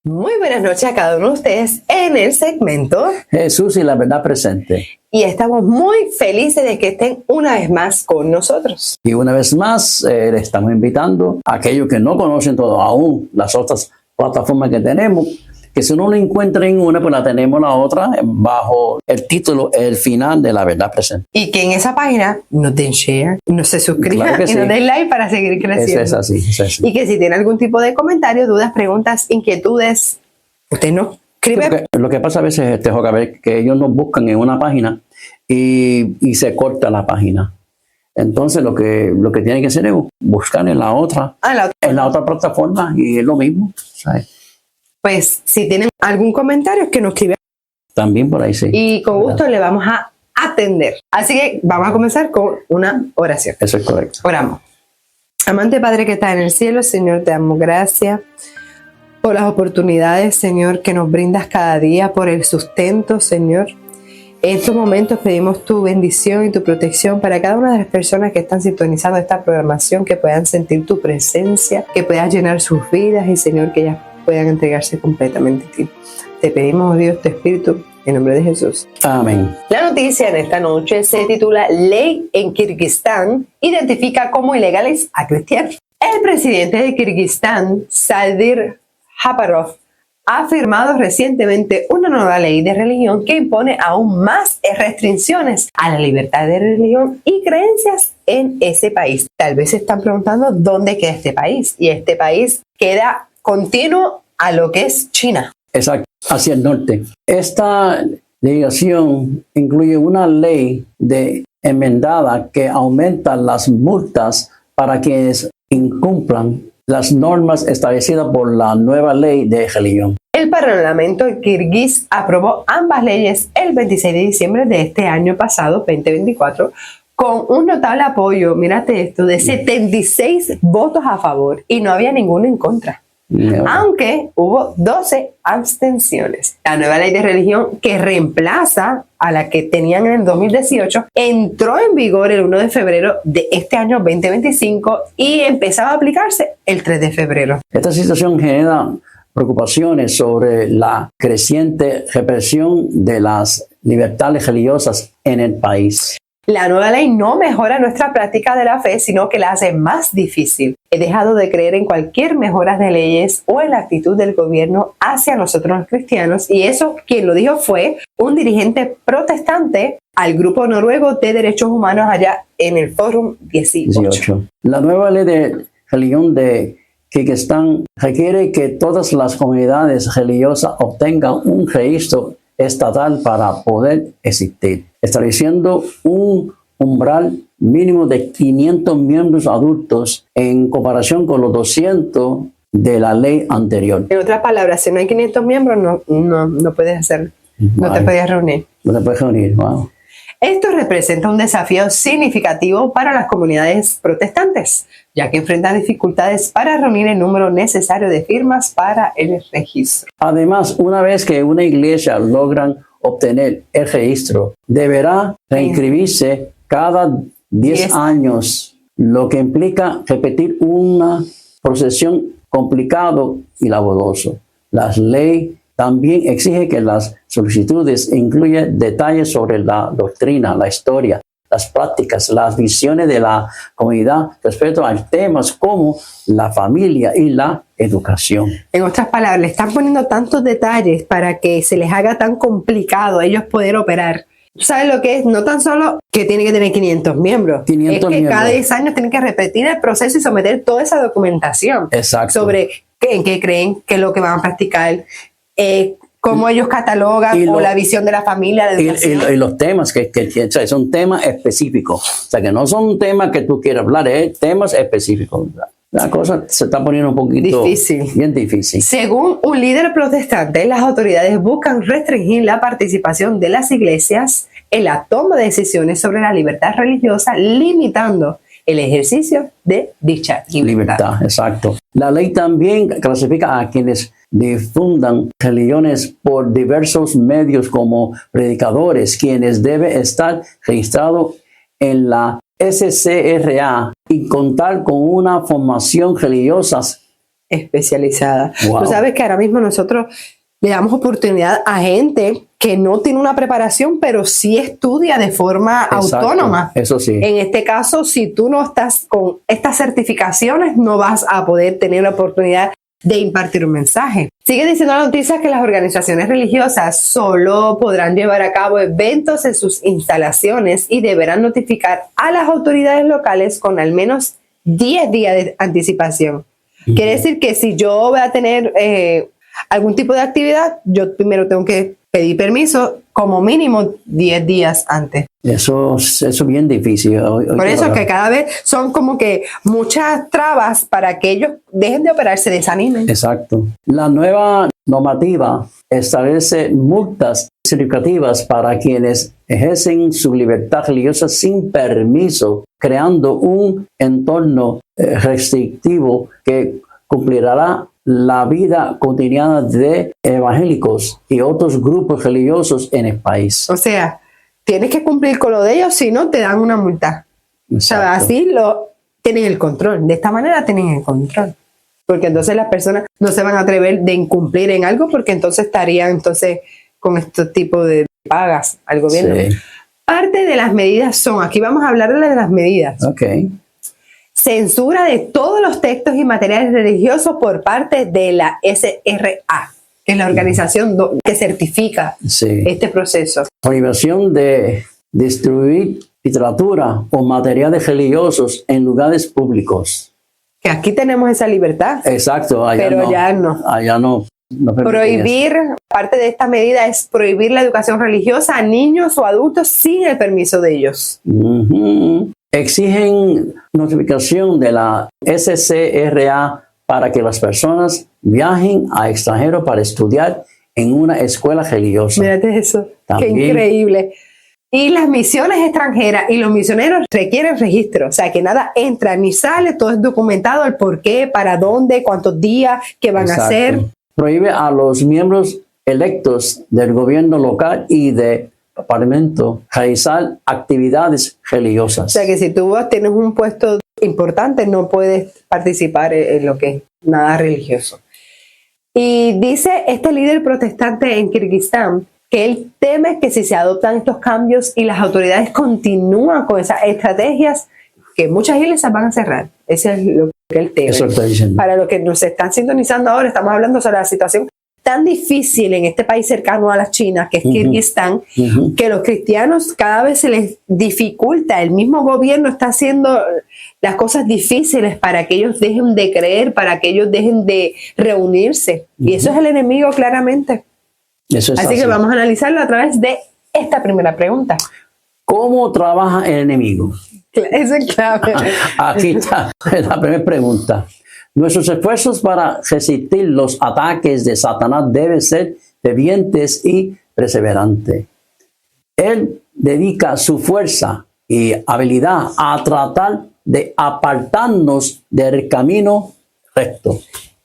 Muy buenas noches a cada uno de ustedes en el segmento Jesús y la verdad presente. y estamos muy felices de que estén una vez más con nosotros. Y una vez más, le estamos invitando a aquellos que no conocen todo aún las otras plataformas que tenemos, que si no lo encuentran en una, pues la tenemos la otra bajo el título El Final de la Verdad Presente. Y que en esa página nos den share, nos se suscriban Claro que y sí. nos den like para seguir creciendo. Eso es así, eso es así. Y que si tienen algún tipo de comentario, dudas, preguntas, inquietudes, usted nos escribe. Porque lo que pasa a veces, Joca, que ellos nos buscan en una página y se corta la página. Entonces lo que tienen que hacer es buscar en la otra plataforma y es lo mismo, ¿sabes? Pues si tienen algún comentario, que nos escriban. También por ahí sí. Y con gusto le vamos a atender. Así que vamos a comenzar con una oración. Eso es correcto. Oramos. Amante Padre que está en el cielo, Señor, te damos gracias por las oportunidades, Señor, que nos brindas cada día, por el sustento, Señor. En estos momentos pedimos tu bendición y tu protección para cada una de las personas que están sintonizando esta programación, que puedan sentir tu presencia, que puedas llenar sus vidas y, Señor, que ellas puedan entregarse completamente a ti. Te pedimos, Dios, tu Espíritu, en nombre de Jesús. Amén. La noticia en esta noche se titula Ley en Kirguistán identifica como ilegales a cristianos. El presidente de Kirguistán, Sadir Japarov, ha firmado recientemente una nueva ley de religión que impone aún más restricciones a la libertad de religión y creencias en ese país. Tal vez se están preguntando dónde queda este país, y este país queda continuo a lo que es China. Exacto, hacia el norte. Esta legislación incluye una ley enmendada que aumenta las multas para quienes incumplan las normas establecidas por la nueva ley de religión. El Parlamento kirguís aprobó ambas leyes el 26 de diciembre de este año pasado, 2024, con un notable apoyo, mírate esto, de 76 votos a favor y no había ninguno en contra. Aunque hubo 12 abstenciones. La nueva ley de religión, que reemplaza a la que tenían en el 2018, entró en vigor el 1 de febrero de este año 2025 y empezaba a aplicarse el 3 de febrero. Esta situación genera preocupaciones sobre la creciente represión de las libertades religiosas en el país. La nueva ley no mejora nuestra práctica de la fe, sino que la hace más difícil. He dejado de creer en cualquier mejora de leyes o en la actitud del gobierno hacia nosotros los cristianos, y eso quien lo dijo fue un dirigente protestante al grupo noruego de derechos humanos allá en el Fórum 18. La nueva ley de religión de Kirguistán requiere que todas las comunidades religiosas obtengan un registro estatal para poder existir, estableciendo un umbral mínimo de 500 miembros adultos en comparación con los 200 de la ley anterior. En otras palabras, si no hay 500 miembros, no puedes hacer, no te puedes reunir. No te puedes reunir, wow. Esto representa un desafío significativo para las comunidades protestantes, ya que enfrentan dificultades para reunir el número necesario de firmas para el registro. Además, una vez que una iglesia logra obtener el registro, deberá reinscribirse cada 10 años, lo que implica repetir una procesión complicado y laborioso. La ley también exige que las solicitudes incluyan detalles sobre la doctrina, la historia, las prácticas, las visiones de la comunidad respecto a temas como la familia y la educación. En otras palabras, le están poniendo tantos detalles para que se les haga tan complicado a ellos poder operar. ¿Tú sabes lo que es? No tan solo que tiene que tener 500 miembros, 500 es que miembros. Cada 10 años tienen que repetir el proceso y someter toda esa documentación. Exacto. Sobre en qué creen, qué es lo que van a practicar, cómo ellos catalogan o la visión de la familia, de educación. Y los temas que o sea, son temas específicos. O sea, que no son temas que tú quieras hablar, es temas específicos. La cosa se está poniendo un poquito bien difícil. Según un líder protestante, las autoridades buscan restringir la participación de las iglesias en la toma de decisiones sobre la libertad religiosa, limitando el ejercicio de dicha libertad. Exacto. La ley también clasifica a quienes difundan religiones por diversos medios como predicadores, quienes deben estar registrados en la SCRA y contar con una formación religiosa especializada. Wow. Tú sabes que ahora mismo nosotros le damos oportunidad a gente que no tiene una preparación, pero sí estudia de forma Exacto, autónoma. eso sí. En este caso, si tú no estás con estas certificaciones, no vas a poder tener la oportunidad de impartir un mensaje. Sigue diciendo la noticia que las organizaciones religiosas solo podrán llevar a cabo eventos en sus instalaciones y deberán notificar a las autoridades locales con al menos 10 días de anticipación. Quiere decir que si yo voy a tener algún tipo de actividad, yo primero tengo que pedir permiso como mínimo 10 días antes. Eso es bien difícil. Por eso que cada vez son como que muchas trabas para que ellos dejen de operar, se desanimen. Exacto. La nueva normativa establece multas significativas para quienes ejercen su libertad religiosa sin permiso, creando un entorno restrictivo que cumplirá la vida cotidiana de evangélicos y otros grupos religiosos en el país. O sea, tienes que cumplir con lo de ellos, si no te dan una multa. O sea, Exacto. así tienen el control. De esta manera tienen el control. Porque entonces las personas no se van a atrever de incumplir en algo porque entonces estarían con este tipo de pagas al gobierno. Sí. Parte de las medidas son, aquí vamos a hablar de las medidas. Ok. Censura de todos los textos y materiales religiosos por parte de la SRA, que es la organización que certifica Sí. este proceso. Prohibición de distribuir literatura o materiales religiosos en lugares públicos. Que aquí tenemos esa libertad. Exacto. Allá Pero no. allá no. Allá no. No permiten Prohibir, parte de esta medida es prohibir la educación religiosa a niños o adultos sin el permiso de ellos. eso. Ujú. Exigen notificación de la SCRA para que las personas viajen a extranjero para estudiar en una escuela religiosa. Mírate eso, También. qué increíble. Y las misiones extranjeras y los misioneros requieren registro, o sea que nada entra ni sale, todo es documentado, el por qué, para dónde, cuántos días, qué van a Exacto. hacer. Prohíbe a los miembros electos del gobierno local y del parlamento realizar actividades O religiosas. sea que si tú tienes un puesto importante, no puedes participar en lo que es nada religioso. Y dice este líder protestante en Kirguistán que él teme que si se adoptan estos cambios y las autoridades continúan con esas estrategias, que muchas iglesias van a cerrar. Ese es lo que él teme. Eso está diciendo. Para los que nos están sintonizando ahora, estamos hablando sobre la situación tan difícil en este país cercano a la China, que es Kirguistán, que los cristianos cada vez se les dificulta. El mismo gobierno está haciendo las cosas difíciles para que ellos dejen de creer, para que ellos dejen de reunirse. Y eso es el enemigo claramente. Eso es Así que vamos a analizarlo a través de esta primera pregunta. ¿Cómo trabaja el enemigo? Eso es clave. Aquí está la primera pregunta. Nuestros esfuerzos para resistir los ataques de Satanás deben ser fervientes y perseverantes. Él dedica su fuerza y habilidad a tratar de apartarnos del camino recto.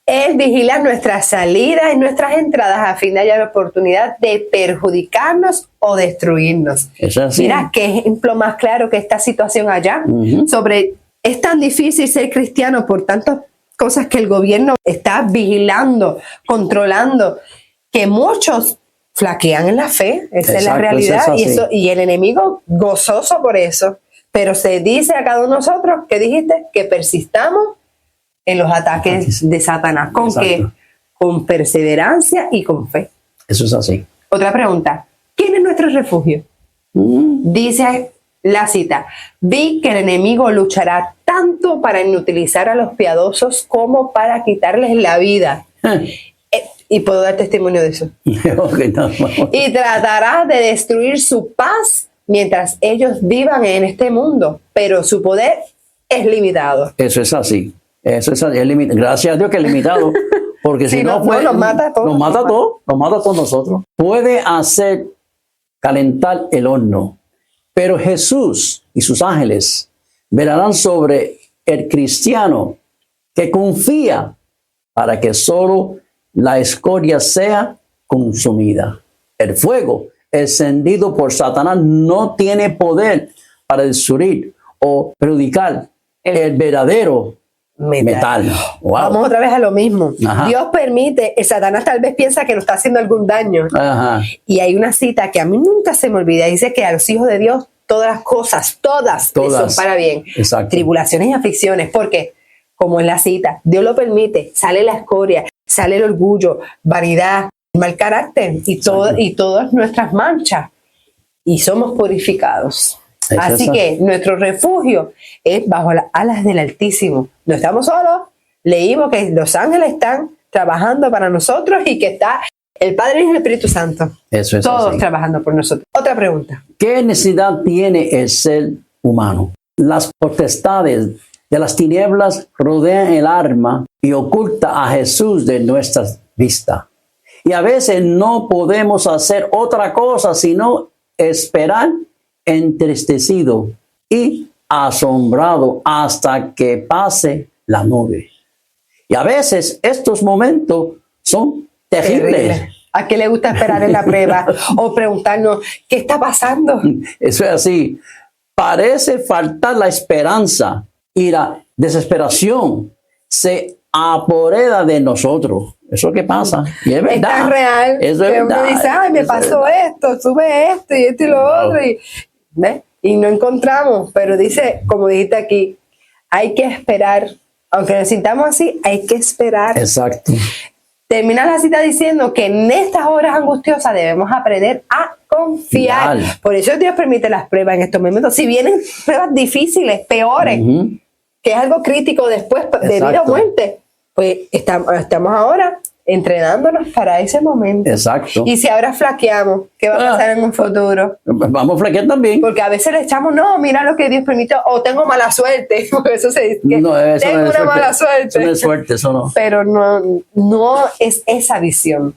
Él vigila nuestras salidas y nuestras entradas a fin de hallar la oportunidad de perjudicarnos o destruirnos. Eso es así. Mira, qué ejemplo más claro que esta situación allá. Es tan difícil ser cristiano por tantas cosas que el gobierno está vigilando, controlando, que muchos flaquean en la fe. Esa es la Exacto, realidad. eso es así. Y el enemigo gozoso por eso. Pero se dice a cada uno de nosotros, ¿qué dijiste? Que persistamos en los ataques de Satanás. ¿Con Exacto. qué? Con perseverancia y con fe. Eso es así. Otra pregunta. ¿Quién es nuestro refugio? Dice la cita: vi que el enemigo luchará tanto para inutilizar a los piadosos como para quitarles la vida. Y puedo dar testimonio de eso. Okay, no, vamos. Y tratará de destruir su paz mientras ellos vivan en este mundo, pero su poder es limitado. Eso es así. Eso es así. Gracias a Dios que es limitado. Porque Sí, si no, no, fue, nos mata a todos. Nos mata a todos. Nos mata a todos nosotros. Puede hacer calentar el horno. Pero Jesús y sus ángeles velarán sobre el cristiano que confía para que solo la escoria sea consumida. El fuego encendido por Satanás no tiene poder para destruir o perjudicar el verdadero metal. Wow. Vamos otra vez a lo mismo. Ajá. Dios permite, el Satanás tal vez piensa que nos está haciendo algún daño. Ajá. Y hay una cita que a mí nunca se me olvida. Dice que a los hijos de Dios todas las cosas, todas les son para bien. Exacto. Tribulaciones y aflicciones. Porque, como es la cita, Dios lo permite. Sale la escoria, sale el orgullo, vanidad, mal carácter y todas nuestras manchas. Y somos purificados. Así que nuestro refugio es bajo las alas del Altísimo. No estamos solos. Leímos que los ángeles están trabajando para nosotros y que está el Padre y el Espíritu Santo. Eso es todos así. trabajando por nosotros. Otra pregunta. ¿Qué necesidad tiene el ser humano? Las potestades de las tinieblas rodean el alma y oculta a Jesús de nuestra vista. Y a veces no podemos hacer otra cosa sino esperar entristecido y asombrado hasta que pase la nube. Y a veces estos momentos son terribles. Terrible. ¿A qué le gusta esperar en la prueba? O preguntarnos, ¿qué está pasando? Eso es así. Parece faltar la esperanza y la desesperación se apodera de nosotros. Eso es lo que pasa. Y es verdad. Es tan real. Eso es que uno verdad. dice, ay, me Eso es pasó verdad. esto, sube esto y esto y lo otro. Y, ¿ves? Y no encontramos. Pero dice, como dijiste aquí, hay que esperar. Aunque nos sintamos así, hay que esperar. Exacto. Termina la cita diciendo que en estas horas angustiosas debemos aprender a confiar. Fiar. Por eso Dios permite las pruebas en estos momentos. Si vienen pruebas difíciles, peores, Ujú. que es algo crítico después de vida o Exacto. muerte, pues estamos ahora entrenándonos para ese momento. Exacto. Y si ahora flaqueamos, ¿qué va a pasar en un futuro? Vamos a flaquear también. Porque a veces le echamos, no, mira lo que Dios permitió, o tengo mala suerte. Porque eso se dice, que No, eso tengo no es una mala Eso suerte. no es suerte, eso no. Pero no es esa visión.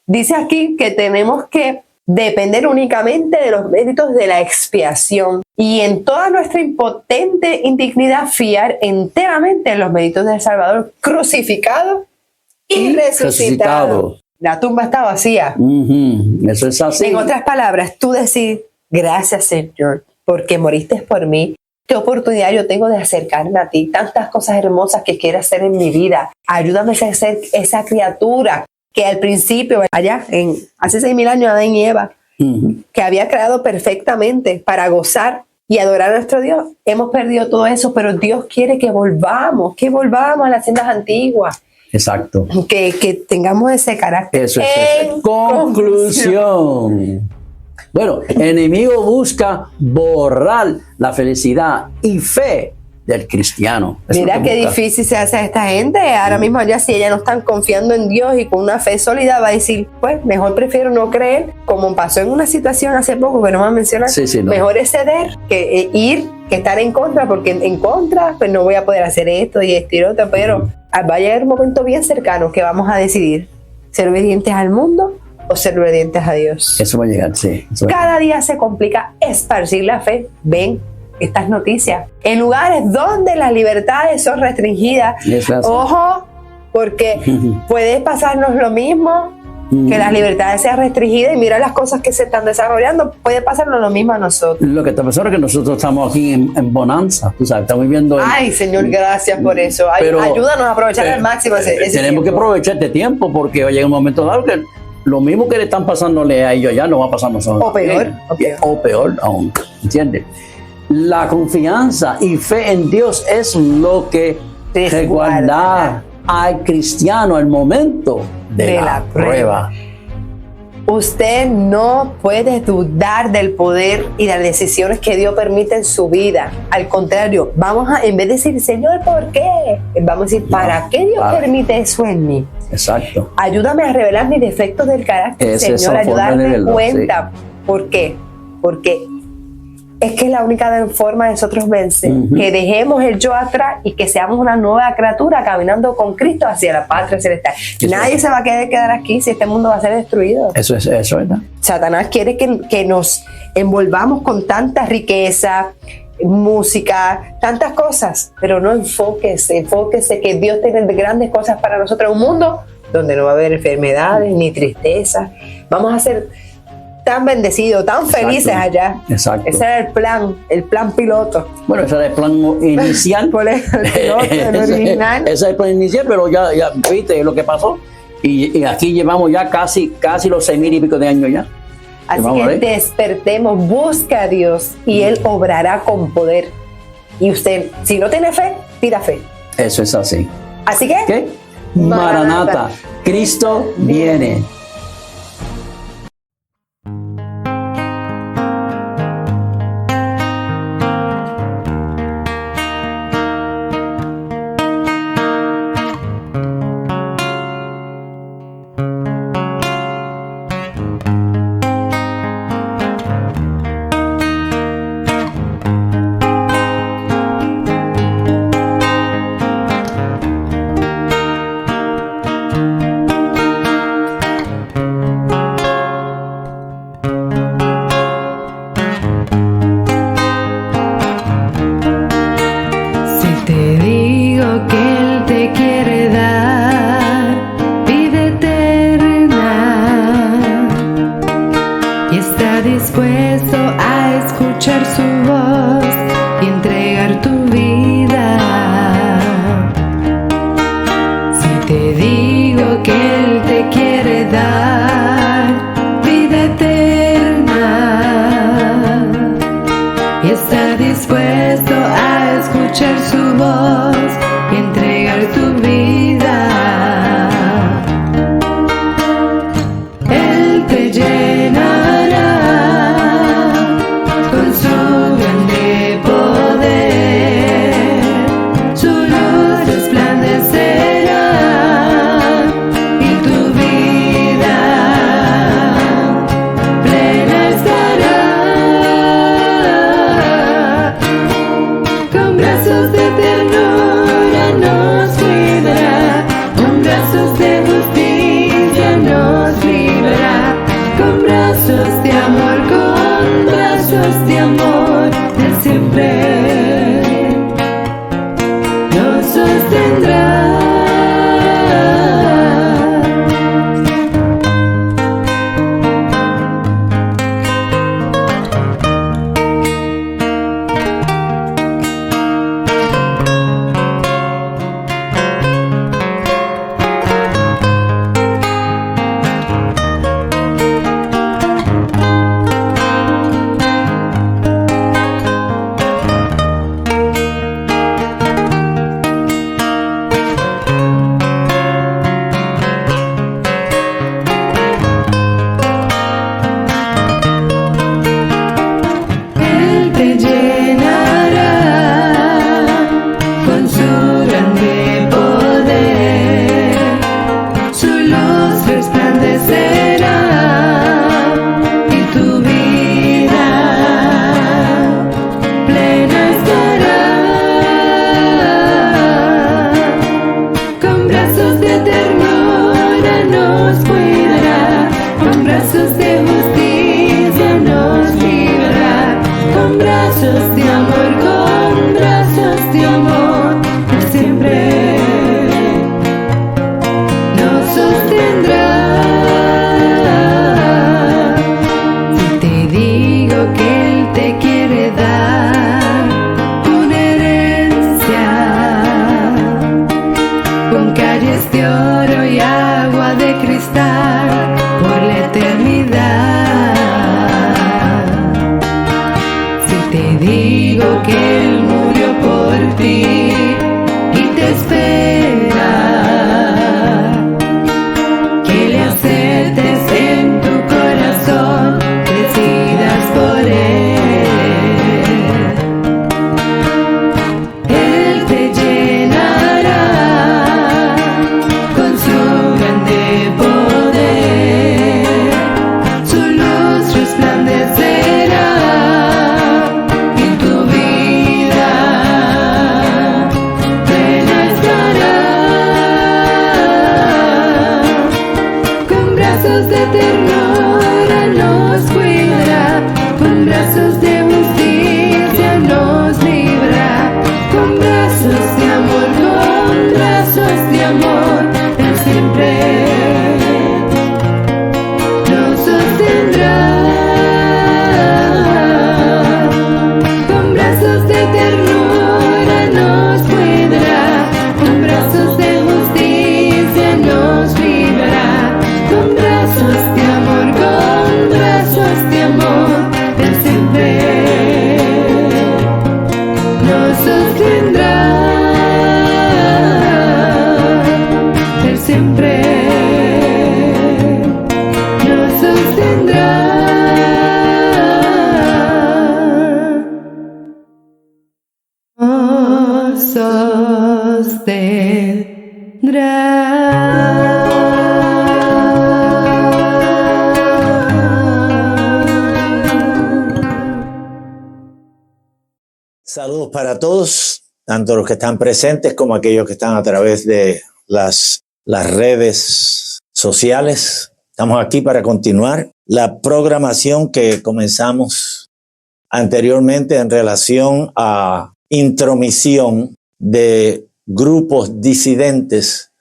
Dice aquí que tenemos que depender únicamente de los méritos de la expiación y en toda nuestra impotente indignidad fiar enteramente en los méritos del Salvador crucificado y resucitado. La tumba está vacía. Ujú. Eso es así. En otras palabras, tú decir, gracias Señor, porque moriste por mí. Qué oportunidad yo tengo de acercarme a ti. Tantas cosas hermosas que quiero hacer en mi vida. Ayúdame a ser esa criatura que al principio, allá, hace 6.000 años, Adán y Eva, Ujú. que había creado perfectamente para gozar y adorar a nuestro Dios. Hemos perdido todo eso, pero Dios quiere que volvamos a las sendas antiguas. Exacto. Que tengamos ese carácter. Eso es. En Conclusión. Bueno, el enemigo busca borrar la felicidad y fe del cristiano. Eso Mira es lo que qué busca. difícil se hace a esta gente. Ahora mismo ya si ellas no están confiando en Dios y con una fe sólida va a decir, pues mejor prefiero no creer, como pasó en una situación hace poco que no me van a mencionar. Sí, sí, no. Mejor es ceder que ir, que estar en contra, porque en contra pues no voy a poder hacer esto y esto y lo otro, pero va a llegar un momento bien cercano que vamos a decidir ser obedientes al mundo o ser obedientes a Dios. Eso va a llegar, sí. Eso va a Cada día se complica esparcir la fe. Ven estas noticias en lugares donde las libertades son restringidas. Eso es. Ojo, porque puede pasarnos lo mismo, que las libertades sean restringidas y mira las cosas que se están desarrollando. Puede pasarnos lo mismo a nosotros. Lo que está pasando es que nosotros estamos aquí en bonanza, tú sabes, estamos viviendo en- Ay, Señor, gracias por eso. Ay, Pero- ayúdanos a aprovechar al máximo ese tenemos que tiempo. aprovechar este tiempo porque va a llegar un momento dado que lo mismo que le están pasándole a ellos ya nos va a pasar a nosotros. O peor, también. o peor. O peor aún, ¿entiendes? La confianza y fe en Dios es lo que resguarda al cristiano al momento de la prueba. Usted no puede dudar del poder y las decisiones que Dios permite en su vida. Al contrario, en vez de decir, Señor, ¿por qué? Vamos a decir, ¿para qué Dios para. permite eso en mí? Exacto. Ayúdame a revelar mis defectos del carácter, Esa es Señor, la forma de ayudarme verlo, cuenta. ¿Por qué? Porque es que es la única forma de nosotros vencer, Ujú. que dejemos el yo atrás y que seamos una nueva criatura caminando con Cristo hacia la patria celestial. Nadie se va a quedar aquí si este mundo va a ser destruido. Eso es, ¿verdad? Satanás quiere que nos envolvamos con tanta riqueza, música, tantas cosas, pero no enfóquese que Dios tiene grandes cosas para nosotros, un mundo donde no va a haber enfermedades ni tristeza. Vamos a ser tan bendecidos, tan felices allá. Exacto. Ese era el plan piloto. Bueno, ese era el plan inicial. Por el piloto, el original. Ese es el plan inicial, pero ya viste lo que pasó. Y aquí llevamos ya casi los 6,000 y pico de años ya. Así que despertemos, busca a Dios y Él obrará con poder. Y usted, si no tiene fe, pida fe. Eso es así. Así que, ¿qué? Maranata, Cristo viene. Dispuesto a escuchar su voz y entregar tu vida. Si te digo que Él te quiere dar vida eterna y está dispuesto a escuchar su voz y entregar tu vida, Él te llena de amor de siempre nos sostendrá. Con su grande poder. Dios tendrá. Saludos para todos, tanto los que están presentes como aquellos que están a través de las redes sociales. Estamos aquí para continuar la programación que comenzamos anteriormente en relación a intromisión de grupos disidentes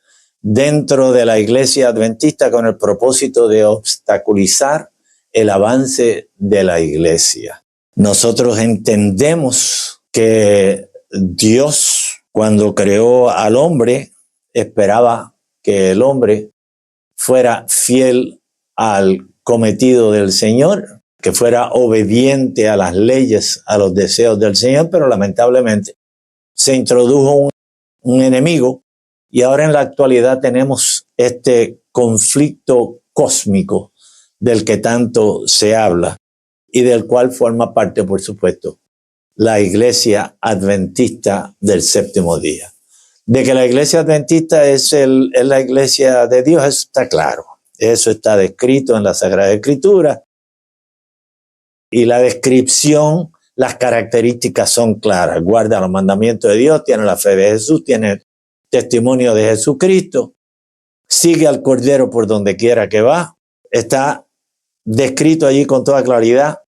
dentro de la Iglesia Adventista con el propósito de obstaculizar el avance de la Iglesia. Nosotros entendemos que Dios, cuando creó al hombre, esperaba que el hombre fuera fiel al cometido del Señor, que fuera obediente a las leyes, a los deseos del Señor, pero lamentablemente se introdujo un enemigo y ahora en la actualidad tenemos este conflicto cósmico del que tanto se habla y del cual forma parte, por supuesto, la Iglesia Adventista del Séptimo Día. De que la Iglesia Adventista es la Iglesia de Dios, eso está claro. Eso está descrito en la Sagrada Escritura. Y la descripción, las características son claras. Guarda los mandamientos de Dios, tiene la fe de Jesús, tiene el testimonio de Jesucristo, sigue al Cordero por donde quiera que va. Está descrito allí con toda claridad,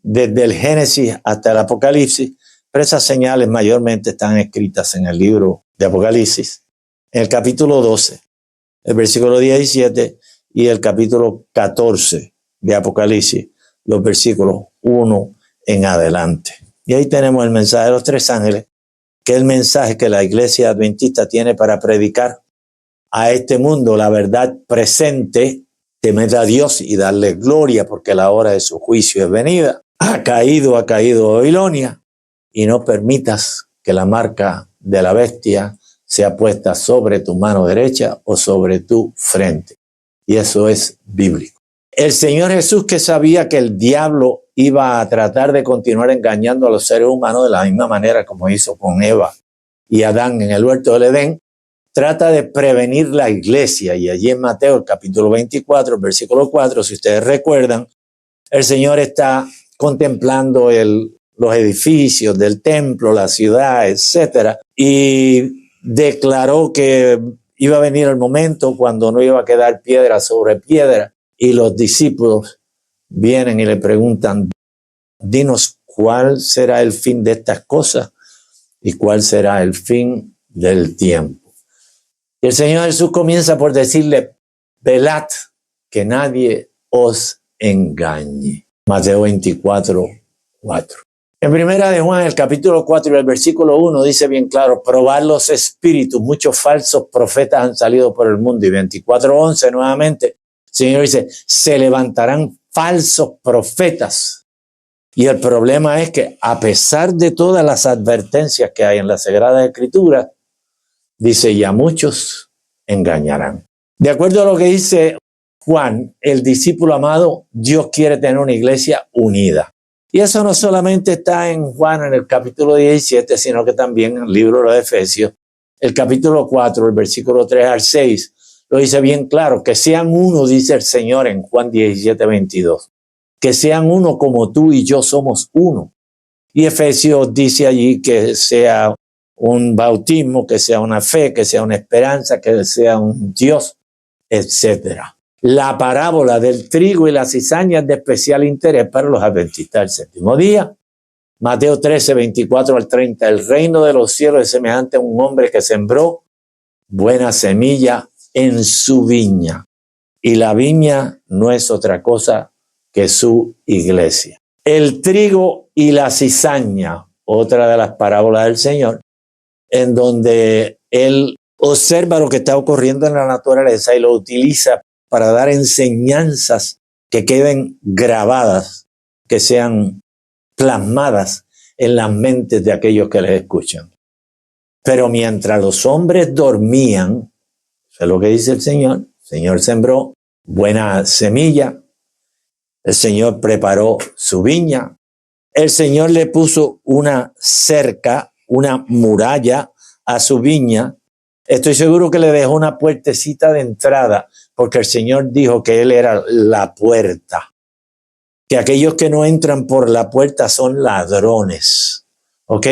desde el Génesis hasta el Apocalipsis, pero esas señales mayormente están escritas en el libro de Apocalipsis, en el capítulo 12, el versículo 17 y el capítulo 14 de Apocalipsis, los versículos 1 en adelante. Y ahí tenemos el mensaje de los tres ángeles, que es el mensaje que la Iglesia Adventista tiene para predicar a este mundo la verdad presente, temer a Dios y darle gloria porque la hora de su juicio es venida. Ha caído Babilonia y no permitas que la marca de la bestia sea puesta sobre tu mano derecha o sobre tu frente. Y eso es bíblico. El Señor Jesús, que sabía que el diablo iba a tratar de continuar engañando a los seres humanos de la misma manera como hizo con Eva y Adán en el huerto del Edén, trata de prevenir la iglesia. Y allí en Mateo, el capítulo 24, el versículo 4, si ustedes recuerdan, el Señor está contemplando los edificios del templo, la ciudad, etcétera, y declaró que iba a venir el momento cuando no iba a quedar piedra sobre piedra, y los discípulos vienen y le preguntan: dinos cuál será el fin de estas cosas y cuál será el fin del tiempo. Y el Señor Jesús comienza por decirle: velad, que nadie os engañe. Mateo 24, 4. En primera de Juan, el capítulo 4 y el versículo 1 dice bien claro: probad los espíritus, muchos falsos profetas han salido por el mundo. Y 24:11 nuevamente, el Señor dice: se levantarán falsos profetas. Y el problema es que a pesar de todas las advertencias que hay en la Sagrada Escritura, dice: y a muchos engañarán. De acuerdo a lo que dice Juan, el discípulo amado, Dios quiere tener una iglesia unida. Y eso no solamente está en Juan en el capítulo 17, sino que también en el libro de los Efesios, el capítulo 4, el versículo 3 al 6, lo dice bien claro: que sean uno, dice el Señor en Juan 17, 22. Que sean uno como tú y yo somos uno. Y Efesios dice allí que sea un bautismo, que sea una fe, que sea una esperanza, que sea un Dios, etcétera. La parábola del trigo y la cizaña es de especial interés para los adventistas del séptimo día. Mateo 13, 24 al 30. El reino de los cielos es semejante a un hombre que sembró buena semilla en su viña. Y la viña no es otra cosa que su iglesia. El trigo y la cizaña, otra de las parábolas del Señor, en donde Él observa lo que está ocurriendo en la naturaleza y lo utiliza para dar enseñanzas que queden grabadas, que sean plasmadas en las mentes de aquellos que les escuchan. Pero mientras los hombres dormían, eso es lo que dice el Señor sembró buena semilla, el Señor preparó su viña, el Señor le puso una cerca, una muralla a su viña, estoy seguro que le dejó una puertecita de entrada, porque el Señor dijo que Él era la puerta. Que aquellos que no entran por la puerta son ladrones. ¿Ok?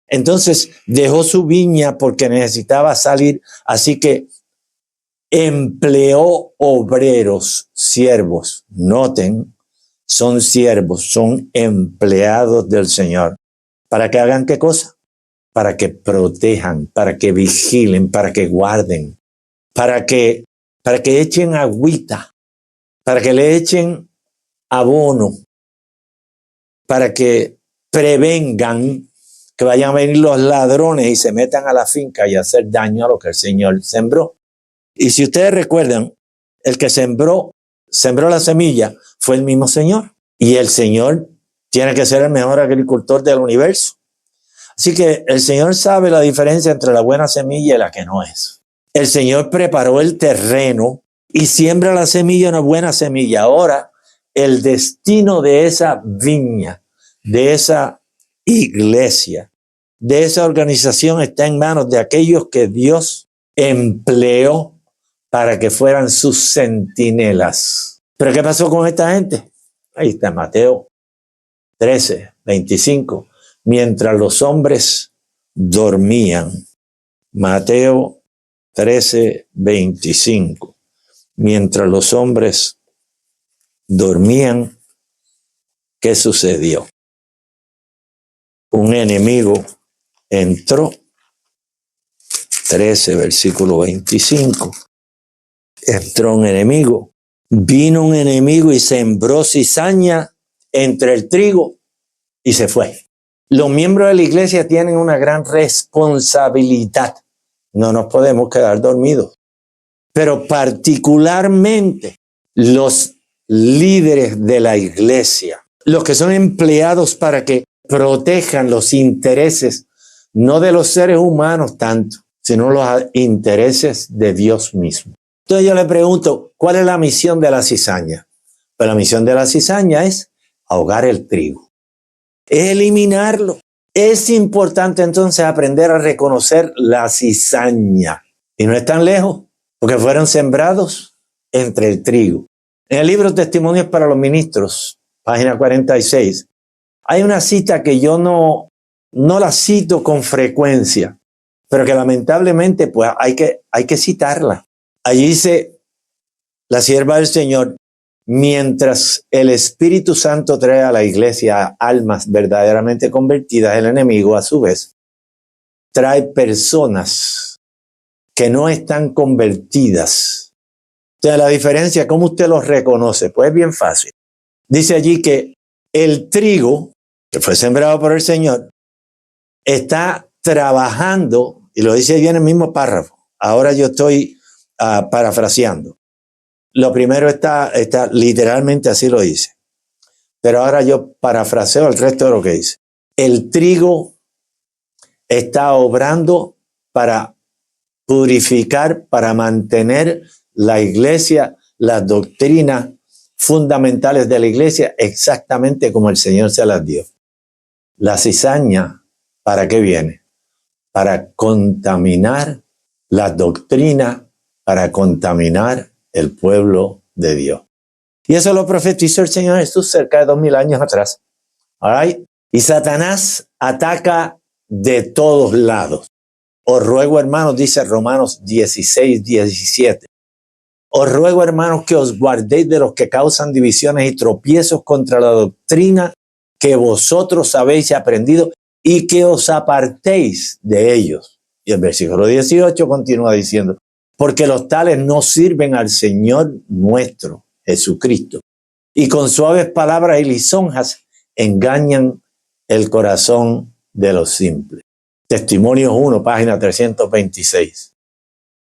Entonces dejó su viña porque necesitaba salir, así que empleó obreros, siervos. Noten, son siervos, son empleados del Señor. ¿Para que hagan qué cosa? Para que protejan, para que vigilen, para que guarden, para que echen agüita, para que le echen abono, para que prevengan que vayan a venir los ladrones y se metan a la finca y hacer daño a lo que el Señor sembró. Y si ustedes recuerdan, el que sembró la semilla fue el mismo Señor. Y el Señor tiene que ser el mejor agricultor del universo. Así que el Señor sabe la diferencia entre la buena semilla y la que no es. El Señor preparó el terreno y siembra la semilla, una buena semilla. Ahora, el destino de esa viña, de esa iglesia, de esa organización está en manos de aquellos que Dios empleó para que fueran sus centinelas. ¿Pero qué pasó con esta gente? Ahí está Mateo 13:25. Mientras los hombres dormían. Mateo 13:25. Mientras los hombres dormían, ¿qué sucedió? Un enemigo entró. 13, versículo 25. Entró un enemigo. Vino un enemigo y sembró cizaña entre el trigo y se fue. Los miembros de la iglesia tienen una gran responsabilidad. No nos podemos quedar dormidos. Pero particularmente los líderes de la iglesia, los que son empleados para que protejan los intereses, no de los seres humanos tanto, sino los intereses de Dios mismo. Entonces yo le pregunto, ¿cuál es la misión de la cizaña? Pues la misión de la cizaña es ahogar el trigo, es eliminarlo. Es importante entonces aprender a reconocer la cizaña. Y no es tan lejos, porque fueron sembrados entre el trigo. En el libro Testimonios para los Ministros, página 46, hay una cita que yo no la cito con frecuencia, pero que lamentablemente pues hay que citarla. Allí dice la sierva del Señor, mientras el Espíritu Santo trae a la iglesia almas verdaderamente convertidas, el enemigo a su vez trae personas que no están convertidas. Entonces la diferencia, ¿cómo usted los reconoce? Pues es bien fácil. Dice allí que el trigo, que fue sembrado por el Señor, está trabajando, y lo dice allí en el mismo párrafo. Ahora yo estoy parafraseando. Lo primero está literalmente así lo dice. Pero ahora yo parafraseo el resto de lo que dice. El trigo está obrando para purificar, para mantener la iglesia, las doctrinas fundamentales de la iglesia, exactamente como el Señor se las dio. La cizaña, ¿para qué viene? Para contaminar las doctrinas, para contaminar el pueblo de Dios. Y eso lo profetizó el Señor Jesús cerca de 2000 años atrás. All right? Y Satanás ataca de todos lados. Os ruego, hermanos, dice Romanos 16:17. Os ruego, hermanos, que os guardéis de los que causan divisiones y tropiezos contra la doctrina que vosotros habéis aprendido y que os apartéis de ellos. Y el versículo 18 continúa diciendo, porque los tales no sirven al Señor nuestro, Jesucristo, y con suaves palabras y lisonjas engañan el corazón de los simples. Testimonios 1, página 326.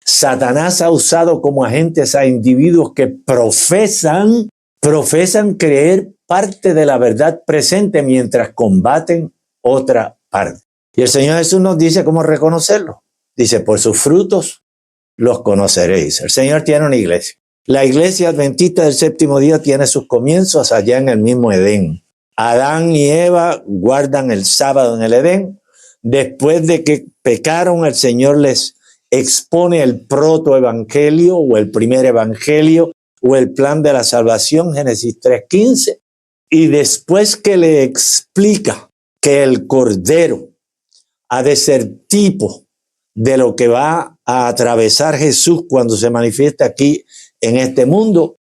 Satanás ha usado como agentes a individuos que profesan creer parte de la verdad presente mientras combaten otra parte. Y el Señor Jesús nos dice cómo reconocerlo. Dice, por sus frutos los conoceréis. El Señor tiene una iglesia. La iglesia adventista del séptimo día tiene sus comienzos allá en el mismo Edén. Adán y Eva guardan el sábado en el Edén. Después de que pecaron, el Señor les expone el protoevangelio o el primer evangelio o el plan de la salvación, Génesis 3:15. Y después que le explica que el Cordero ha de ser tipo de lo que va a atravesar Jesús cuando se manifiesta aquí en este mundo,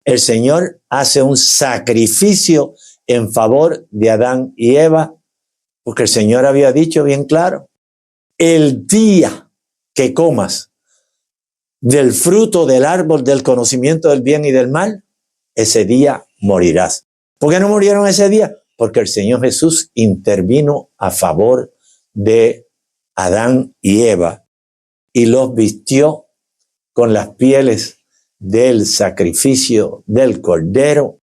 el Señor hace un sacrificio en favor de Adán y Eva, porque el Señor había dicho bien claro, el día que comas del fruto del árbol del conocimiento del bien y del mal, ese día morirás. ¿Por qué no murieron ese día? Porque el Señor Jesús intervino a favor de Adán y Eva y los vistió con las pieles del sacrificio del Cordero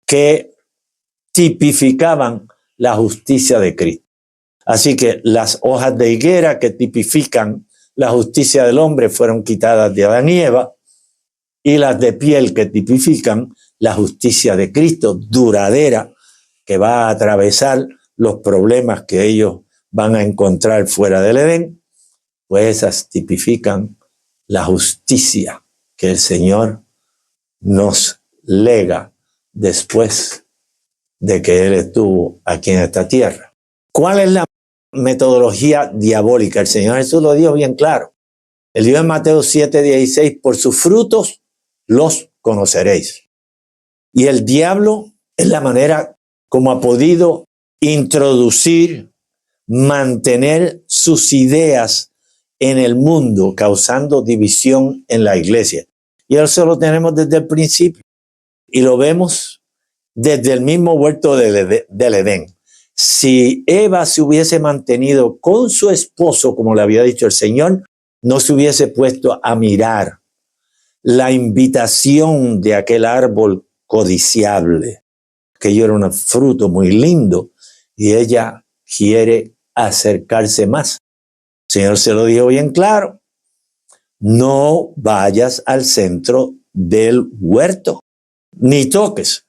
que tipificaban la justicia de Cristo. Así que las hojas de higuera que tipifican la justicia del hombre fueron quitadas de Adán y Eva, y las de piel que tipifican la justicia de Cristo duradera, que va a atravesar los problemas que ellos van a encontrar fuera del Edén, pues esas tipifican la justicia que el Señor nos lega después de que Él estuvo aquí en esta tierra. ¿Cuál es la metodología diabólica? El Señor Jesús lo dijo bien claro. Él dijo en Mateo 7:16, por sus frutos los conoceréis. Y el diablo es la manera como ha podido introducir, mantener sus ideas en el mundo, causando división en la iglesia. Y eso lo tenemos desde el principio. Y lo vemos desde el mismo huerto del Edén. Si Eva se hubiese mantenido con su esposo, como le había dicho el Señor, no se hubiese puesto a mirar la invitación de aquel árbol codiciable, que yo era un fruto muy lindo, y ella quiere acercarse más. El Señor se lo dijo bien claro, no vayas al centro del huerto, ni toques.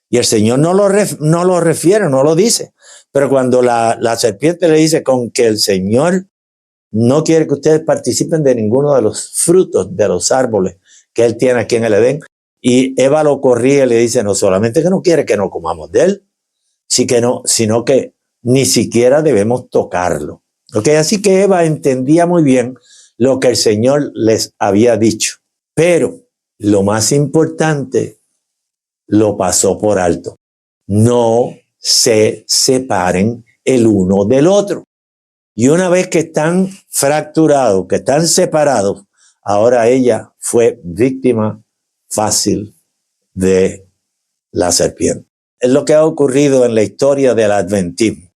Y el Señor no lo refiere, no lo dice. Pero cuando la serpiente le dice con que el Señor no quiere que ustedes participen de ninguno de los frutos de los árboles que Él tiene aquí en el Edén, y Eva lo corrige y le dice, no solamente que no quiere que no comamos de él, sino que ni siquiera debemos tocarlo. ¿Okay? Así que Eva entendía muy bien lo que el Señor les había dicho. Pero lo más importante lo pasó por alto. No se separen el uno del otro. Y una vez que están fracturados, que están separados, ahora ella fue víctima fácil de la serpiente. Es lo que ha ocurrido en la historia del adventismo.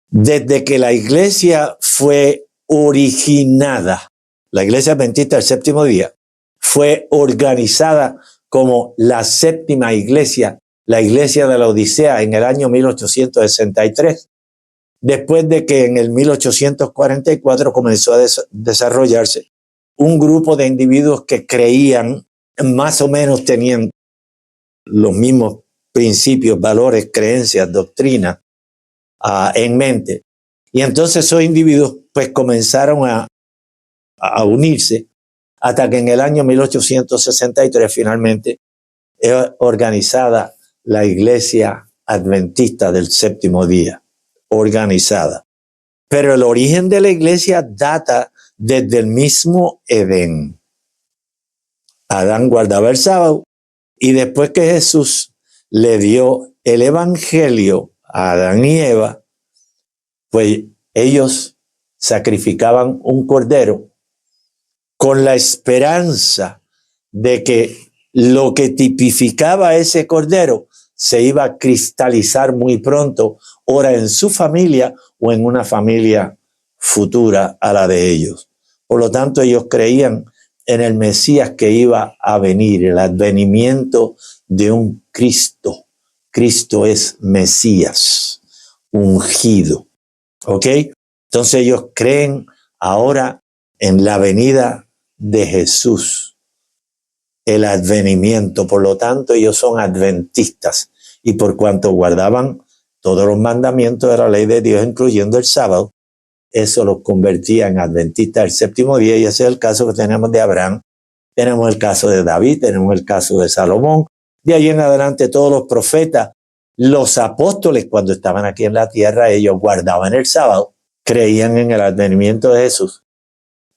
Desde que la iglesia fue originada, la iglesia adventista del séptimo día, fue organizada como la séptima iglesia, la iglesia de la Odisea en el año 1863. Después de que en el 1844 comenzó a desarrollarse un grupo de individuos que creían, más o menos tenían los mismos principios, valores, creencias, doctrinas en mente. Y entonces esos individuos pues comenzaron a unirse hasta que en el año 1863 finalmente es organizada la Iglesia Adventista del Séptimo Día, organizada. Pero el origen de la iglesia data desde el mismo Edén. Adán guardaba el sábado y después que Jesús le dio el evangelio a Adán y Eva, pues ellos sacrificaban un cordero con la esperanza de que lo que tipificaba ese cordero se iba a cristalizar muy pronto, ora en su familia o en una familia futura a la de ellos. Por lo tanto, ellos creían en el Mesías que iba a venir, el advenimiento de un Cristo. Cristo es Mesías, ungido. ¿Ok? Entonces ellos creen ahora en la venida de Jesús, el advenimiento. Por lo tanto, ellos son adventistas. Y por cuanto guardaban todos los mandamientos de la ley de Dios, incluyendo el sábado, eso los convertía en adventistas del séptimo día, y ese es el caso que tenemos de Abraham, tenemos el caso de David, tenemos el caso de Salomón, de ahí en adelante todos los profetas, los apóstoles cuando estaban aquí en la tierra, ellos guardaban el sábado, creían en el advenimiento de Jesús.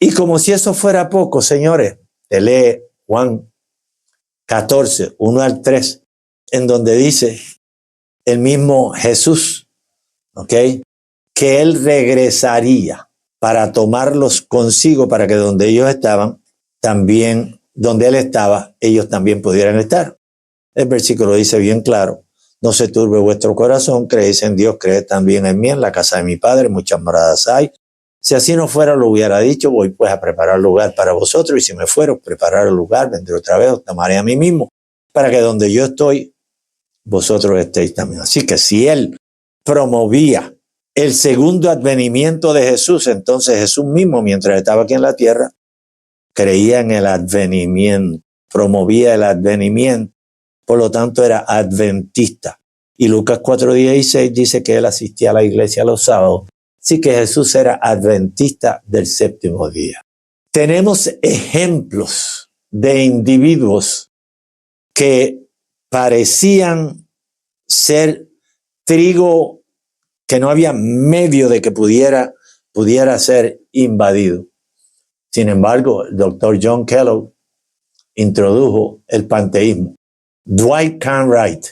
Y como si eso fuera poco, señores, te lee Juan 14, 1 al 3, en donde dice el mismo Jesús, ¿ok?, que él regresaría para tomarlos consigo, para que donde ellos estaban, también, donde él estaba, ellos también pudieran estar. El versículo dice bien claro: no se turbe vuestro corazón, creéis en Dios, creed también en mí, en la casa de mi Padre muchas moradas hay. Si así no fuera, lo hubiera dicho, voy pues a preparar lugar para vosotros, y si me fuero a preparar el lugar, vendré otra vez, os tomaré a mí mismo, para que donde yo estoy, vosotros estéis también. Así que si él promovía el segundo advenimiento de Jesús, entonces Jesús mismo, mientras estaba aquí en la tierra, creía en el advenimiento, promovía el advenimiento, por lo tanto era adventista. Y Lucas 4:16 dice que él asistía a la iglesia los sábados, así que Jesús era adventista del séptimo día. Tenemos ejemplos de individuos que parecían ser trigo que no había medio de que pudiera ser invadido. Sin embargo, el doctor John Kellogg introdujo el panteísmo. Dwight Cartwright,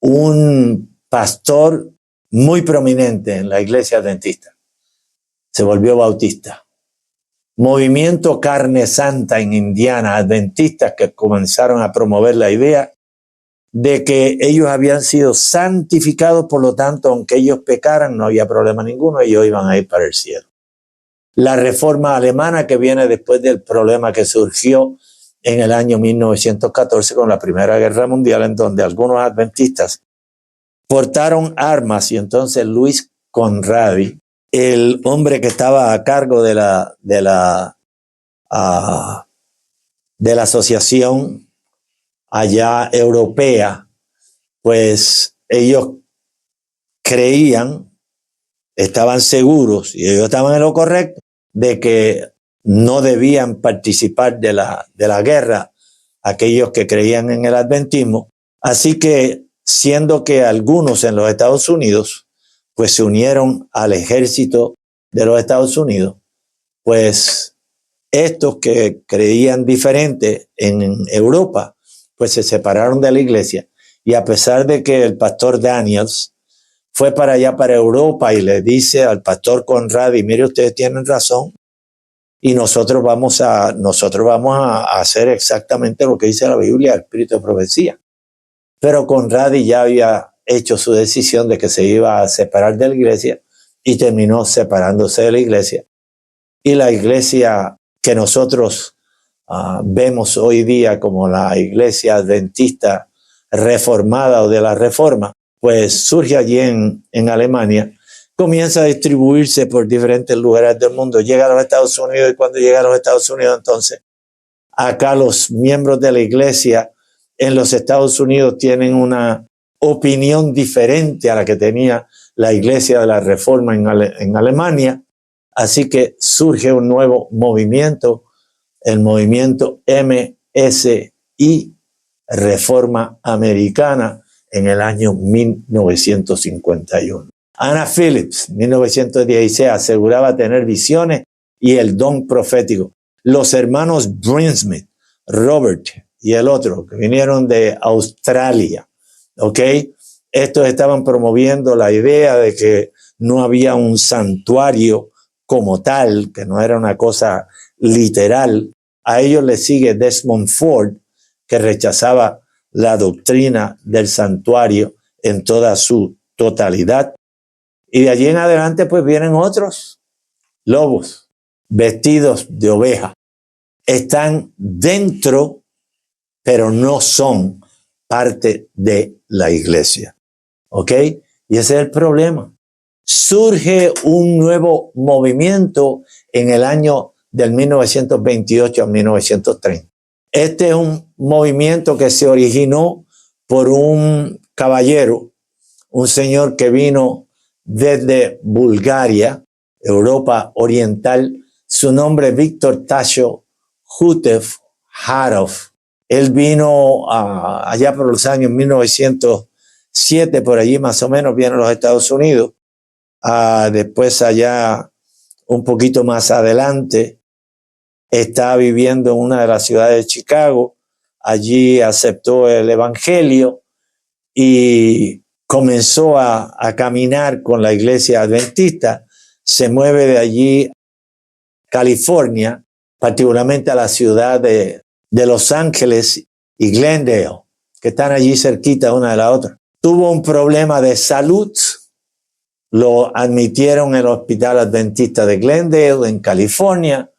un pastor muy prominente en la iglesia adventista, se volvió bautista. Movimiento Carne Santa en Indiana, adventistas que comenzaron a promover la idea de que ellos habían sido santificados, por lo tanto, aunque ellos pecaran, no había problema ninguno, ellos iban a ir para el cielo. La reforma alemana, que viene después del problema que surgió en el año 1914 con la Primera Guerra Mundial, en donde algunos adventistas portaron armas, y entonces Luis Conradi, el hombre que estaba a cargo de la asociación allá europea, pues ellos creían, estaban seguros, y ellos estaban en lo correcto, de que no debían participar de la guerra aquellos que creían en el adventismo. Así que, siendo que algunos en los Estados Unidos pues se unieron al ejército de los Estados Unidos, pues estos que creían diferente en Europa pues se separaron de la iglesia, y a pesar de que el pastor Daniels fue para allá, para Europa, y le dice al pastor Conradi: mire, ustedes tienen razón, y nosotros vamos a hacer exactamente lo que dice la Biblia, el espíritu de profecía. Pero Conradi ya había hecho su decisión de que se iba a separar de la iglesia, y terminó separándose de la iglesia. Y la iglesia que nosotros vemos hoy día como la iglesia adventista reformada o de la reforma, pues surge allí en Alemania, comienza a distribuirse por diferentes lugares del mundo, llega a los Estados Unidos, y cuando llega a los Estados Unidos, entonces acá los miembros de la iglesia en los Estados Unidos tienen una opinión diferente a la que tenía la iglesia de la reforma en Alemania, así que surge un nuevo movimiento, el movimiento MSI, Reforma Americana, en el año 1951. Anna Phillips, 1916, aseguraba tener visiones y el don profético. Los hermanos Brinsmith, Robert y el otro, que vinieron de Australia, ¿ok? Estos estaban promoviendo la idea de que no había un santuario como tal, que no era una cosa literal. A ellos les sigue Desmond Ford, que rechazaba la doctrina del santuario en toda su totalidad. Y de allí en adelante pues vienen otros lobos vestidos de oveja. Están dentro, pero no son parte de la iglesia. ¿Ok? Y ese es el problema. Surge un nuevo movimiento en el año del 1928 a 1930. Este es un movimiento que se originó por un caballero, un señor que vino desde Bulgaria, Europa Oriental. Su nombre es Víctor Tasho Hutef Harov. Él vino allá por los años 1907, por allí más o menos, vino a los Estados Unidos. Después allá, un poquito más adelante, está viviendo en una de las ciudades de Chicago. Allí aceptó el evangelio y comenzó a caminar con la iglesia adventista. Se mueve de allí, California, particularmente a la ciudad de Los Ángeles y Glendale, que están allí cerquita una de la otra. Tuvo un problema de salud, lo admitieron en el Hospital Adventista de Glendale, en California.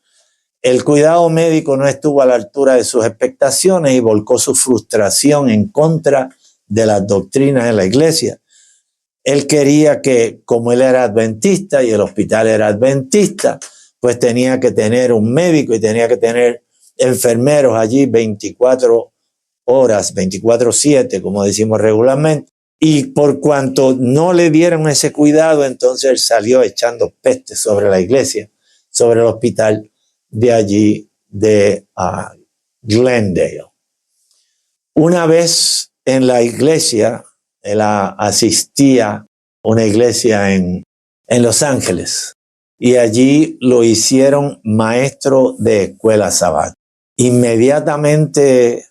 El cuidado médico no estuvo a la altura de sus expectaciones y volcó su frustración en contra de las doctrinas de la iglesia. Él quería que, como él era adventista y el hospital era adventista, pues tenía que tener un médico y tenía que tener enfermeros allí 24 horas, 24/7, como decimos regularmente. Y por cuanto no le dieron ese cuidado, entonces él salió echando peste sobre la iglesia, sobre el hospital de allí de Glendale. Una vez en la iglesia, él asistía a una iglesia en Los Ángeles y allí lo hicieron maestro de escuela sabática. Inmediatamente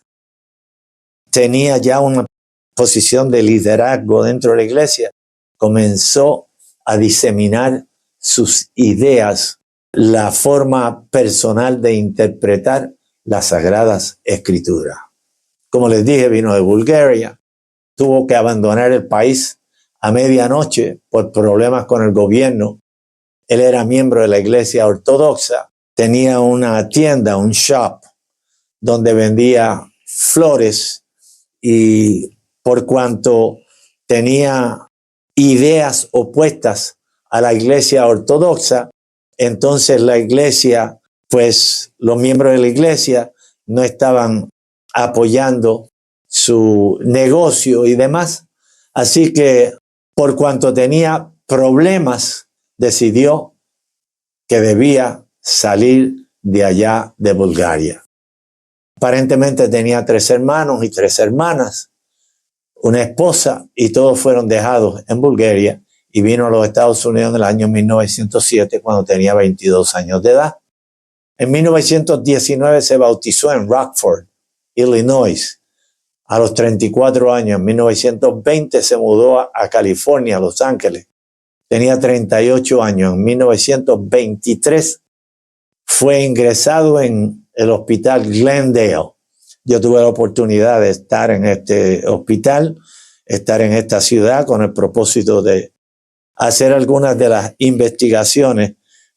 tenía ya una posición de liderazgo dentro de la iglesia. Comenzó a diseminar sus ideas, la forma personal de interpretar las Sagradas Escrituras. Como les dije, vino de Bulgaria, tuvo que abandonar el país a medianoche por problemas con el gobierno. Él era miembro de la iglesia ortodoxa, tenía una tienda, un shop, donde vendía flores y por cuanto tenía ideas opuestas a la iglesia ortodoxa, entonces la iglesia, pues los miembros de la iglesia no estaban apoyando su negocio y demás. Así que por cuanto tenía problemas, decidió que debía salir de allá de Bulgaria. Aparentemente tenía 3 hermanos y 3 hermanas, una esposa, y todos fueron dejados en Bulgaria y vino a los Estados Unidos en el año 1907 cuando tenía 22 años de edad. En 1919 se bautizó en Rockford, Illinois. A los 34 años, en 1920 se mudó a California, a Los Ángeles. Tenía 38 años. En 1923 fue ingresado en el hospital Glendale. Yo tuve la oportunidad de estar en este hospital, estar en esta ciudad con el propósito de hacer algunas de las investigaciones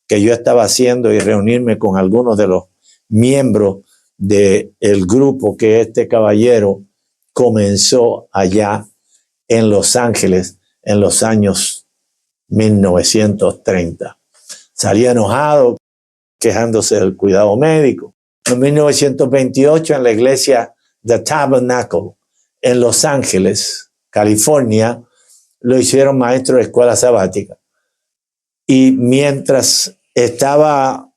que yo estaba haciendo y reunirme con algunos de los miembros del grupo que este caballero comenzó allá en Los Ángeles en los años 1930. Salía enojado, quejándose del cuidado médico. En 1928, en la iglesia The Tabernacle, en Los Ángeles, California, lo hicieron maestro de escuela sabática. Y mientras estaba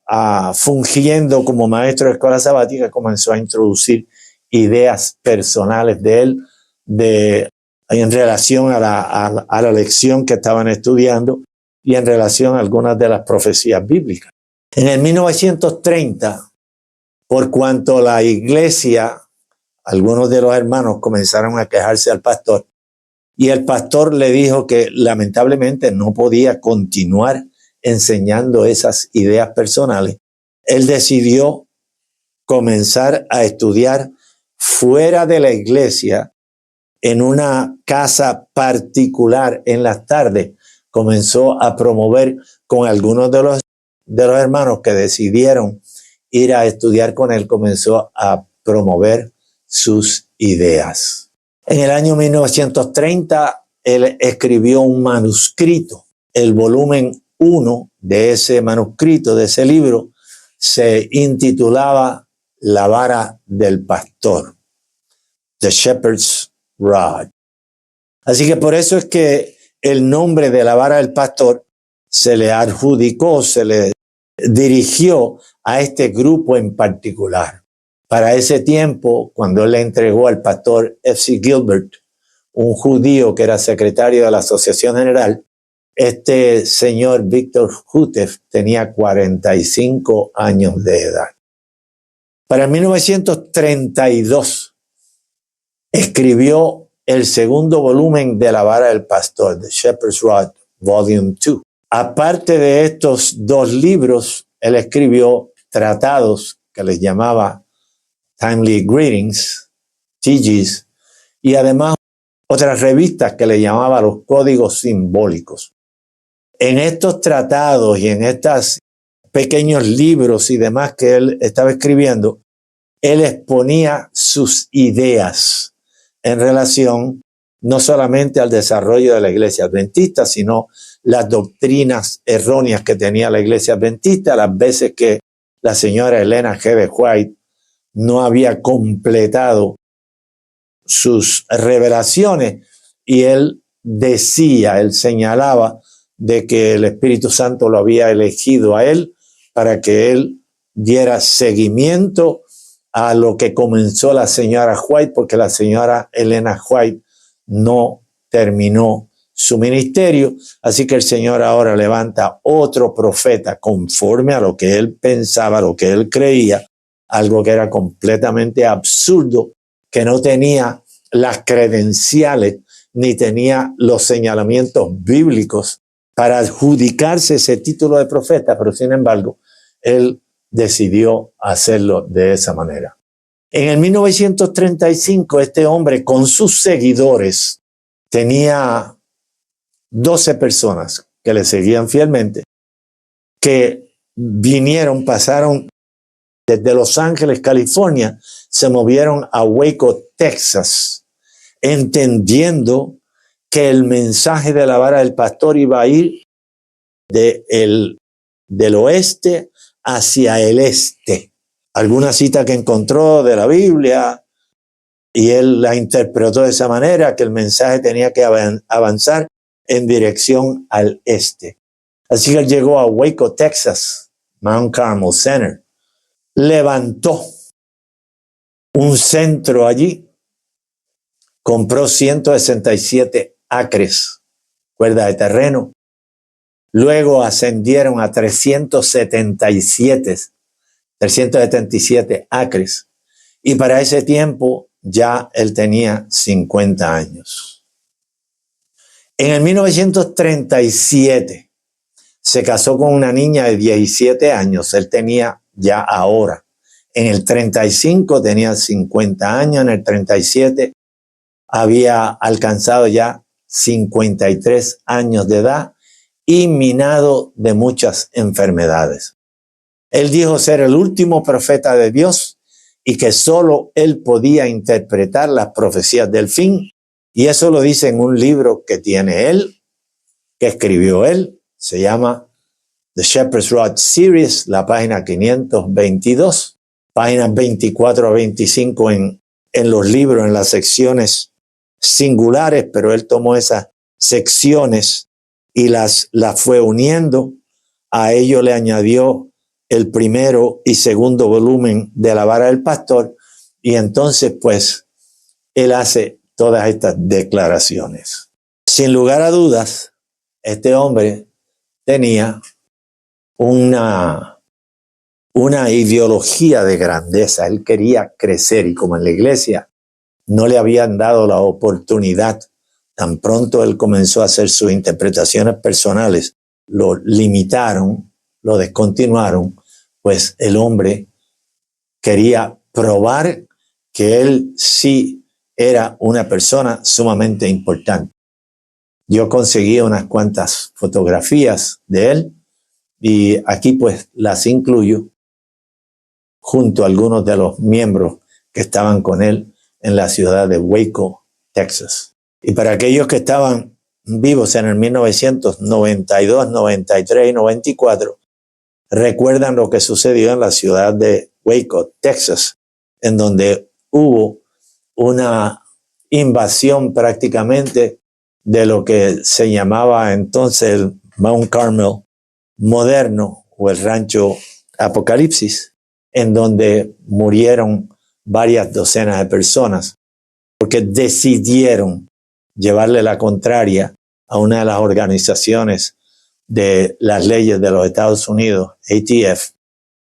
fungiendo como maestro de escuela sabática, comenzó a introducir ideas personales de él en relación a la lección que estaban estudiando y en relación a algunas de las profecías bíblicas. En el 1930, por cuanto la iglesia, algunos de los hermanos comenzaron a quejarse al pastor y el pastor le dijo que lamentablemente no podía continuar enseñando esas ideas personales, él decidió comenzar a estudiar fuera de la iglesia en una casa particular en las tardes. Comenzó a promover con algunos de los hermanos que decidieron ir a estudiar con él, comenzó a promover sus ideas. En el año 1930, él escribió un manuscrito. El volumen 1 de ese manuscrito, de ese libro, se intitulaba La vara del pastor, The Shepherd's Rod. Así que por eso es que el nombre de la vara del pastor se le adjudicó, se le dirigió a este grupo en particular. Para ese tiempo, cuando él le entregó al pastor F.C. Gilbert, un judío que era secretario de la Asociación General, este señor Víctor Houteff tenía 45 años de edad. Para 1932 escribió el segundo volumen de La Vara del Pastor, The Shepherd's Rod, Volume 2. Aparte de estos dos libros, él escribió tratados que les llamaba Timely Greetings, TGs, y además otras revistas que le llamaba los códigos simbólicos. En estos tratados y en estos pequeños libros y demás que él estaba escribiendo, él exponía sus ideas en relación no solamente al desarrollo de la iglesia adventista, sino las doctrinas erróneas que tenía la iglesia adventista, las veces que la señora Elena G. White no había completado sus revelaciones, y él decía, él señalaba de que el Espíritu Santo lo había elegido a él para que él diera seguimiento a lo que comenzó la señora White, porque la señora Elena White no terminó su ministerio. Así que el Señor ahora levanta otro profeta conforme a lo que él pensaba, lo que él creía, algo que era completamente absurdo, que no tenía las credenciales ni tenía los señalamientos bíblicos para adjudicarse ese título de profeta, pero sin embargo, él decidió hacerlo de esa manera. En el 1935, este hombre con sus seguidores tenía 12 personas que le seguían fielmente, que pasaron desde Los Ángeles, California, se movieron a Waco, Texas, entendiendo que el mensaje de la vara del pastor iba a ir del oeste hacia el este. Alguna cita que encontró de la Biblia, y él la interpretó de esa manera, que el mensaje tenía que avanzar en dirección al este. Así que él llegó a Waco, Texas, Mount Carmel Center, levantó un centro allí, compró 167 acres, cuerda de terreno. Luego ascendieron a 377 acres. Y para ese tiempo ya él tenía 50 años. En el 1937 se casó con una niña de 17 años. Él tenía ya ahora. En el 35 tenía 50 años. En el 37 había alcanzado ya 53 años de edad y minado de muchas enfermedades. Él dijo ser el último profeta de Dios y que solo él podía interpretar las profecías del fin. Y eso lo dice en un libro que tiene él, que escribió él. Se llama The Shepherd's Rod Series, la página 522, páginas 24 a 25 en los libros, en las secciones singulares, pero él tomó esas secciones y las fue uniendo. A ello le añadió el primero y segundo volumen de La Vara del Pastor, y entonces pues él hace todas estas declaraciones. Sin lugar a dudas, este hombre tenía una ideología de grandeza. Él quería crecer, y como en la iglesia no le habían dado la oportunidad, tan pronto él comenzó a hacer sus interpretaciones personales, lo limitaron, lo descontinuaron, pues el hombre quería probar que él sí era una persona sumamente importante. Yo conseguí unas cuantas fotografías de él y aquí pues las incluyo junto a algunos de los miembros que estaban con él en la ciudad de Waco, Texas. Y para aquellos que estaban vivos en el 1992, 93 y 94, recuerdan lo que sucedió en la ciudad de Waco, Texas, en donde hubo una invasión prácticamente de lo que se llamaba entonces el Mount Carmel moderno o el rancho Apocalipsis, en donde murieron varias docenas de personas porque decidieron llevarle la contraria a una de las organizaciones de las leyes de los Estados Unidos, ATF,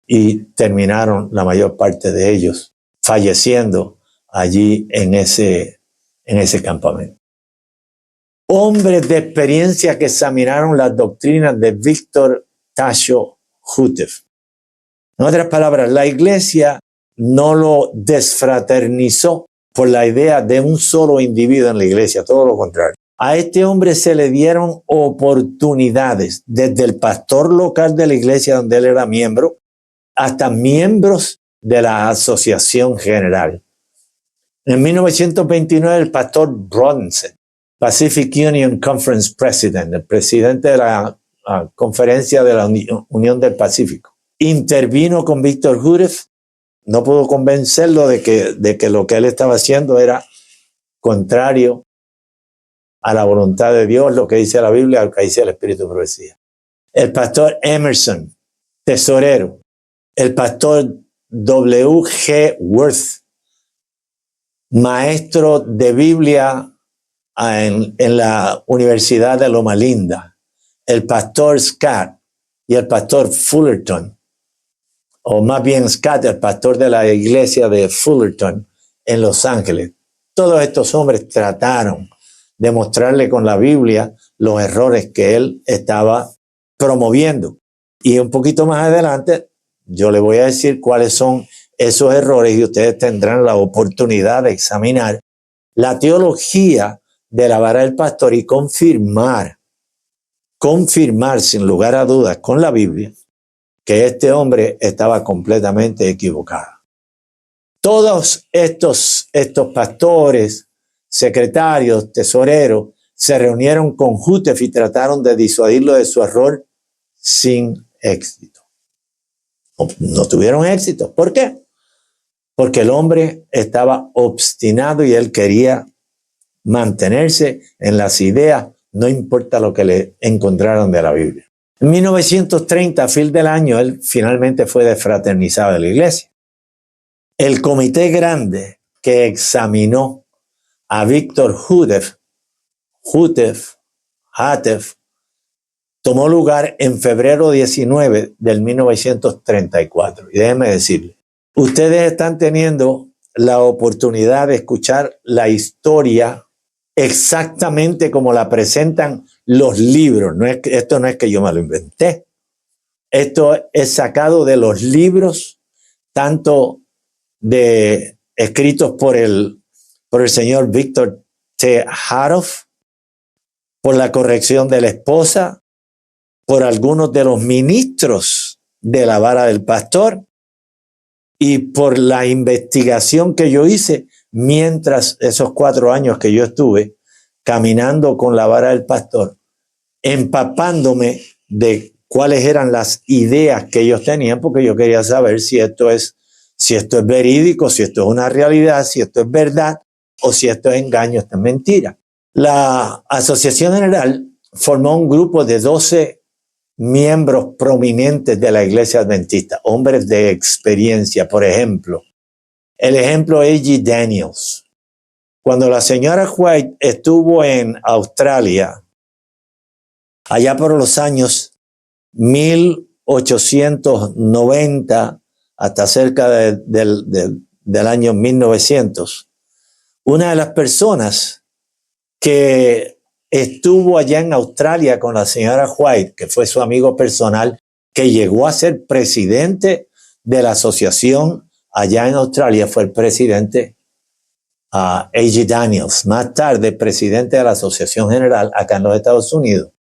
y terminaron la mayor parte de ellos falleciendo allí en ese campamento. Hombres de experiencia que examinaron las doctrinas de Víctor Tasho Hutef. En otras palabras, la iglesia no lo desfraternizó por la idea de un solo individuo en la iglesia, todo lo contrario. A este hombre se le dieron oportunidades, desde el pastor local de la iglesia donde él era miembro, hasta miembros de la asociación general. En 1929, el pastor Bronson, Pacific Union Conference President, el presidente de la conferencia de la Unión del Pacífico, intervino con Víctor Hutef. No pudo convencerlo de que lo que él estaba haciendo era contrario a la voluntad de Dios, lo que dice la Biblia, lo que dice el Espíritu de Profecía. El pastor Emerson, tesorero. El pastor W.G. Worth, maestro de Biblia en la Universidad de Loma Linda. El pastor Scott y el pastor Fullerton, o más bien Scott, el pastor de la iglesia de Fullerton en Los Ángeles. Todos estos hombres trataron de mostrarle con la Biblia los errores que él estaba promoviendo. Y un poquito más adelante yo le voy a decir cuáles son esos errores y ustedes tendrán la oportunidad de examinar la teología de la vara del pastor y confirmar sin lugar a dudas con la Biblia que este hombre estaba completamente equivocado. Todos estos pastores, secretarios, tesoreros, se reunieron con Hutef y trataron de disuadirlo de su error sin éxito. No tuvieron éxito. ¿Por qué? Porque el hombre estaba obstinado y él quería mantenerse en las ideas, no importa lo que le encontraron de la Biblia. En 1930, a fin del año, él finalmente fue desfraternizado de la iglesia. El comité grande que examinó a Víctor Hutef, tomó lugar en febrero 19 del 1934. Y déjenme decirle, ustedes están teniendo la oportunidad de escuchar la historia exactamente como la presentan los libros. Esto no es que yo me lo inventé. Esto es sacado de los libros, tanto escritos por el señor Víctor T. Haroff, por la corrección de la esposa, por algunos de los ministros de la vara del pastor y por la investigación que yo hice mientras esos 4 años que yo estuve caminando con la vara del pastor, empapándome de cuáles eran las ideas que ellos tenían, porque yo quería saber si esto es verídico, si esto es una realidad, si esto es verdad o si esto es engaño, esto es mentira. La Asociación General formó un grupo de 12 miembros prominentes de la Iglesia Adventista, hombres de experiencia. Por ejemplo, el ejemplo A.G. Daniels. Cuando la señora White estuvo en Australia, allá por los años 1890 hasta cerca del año 1900, una de las personas que estuvo allá en Australia con la señora White, que fue su amigo personal, que llegó a ser presidente de la asociación allá en Australia, fue el presidente A.G. Daniels, más tarde presidente de la Asociación General acá en los Estados Unidos.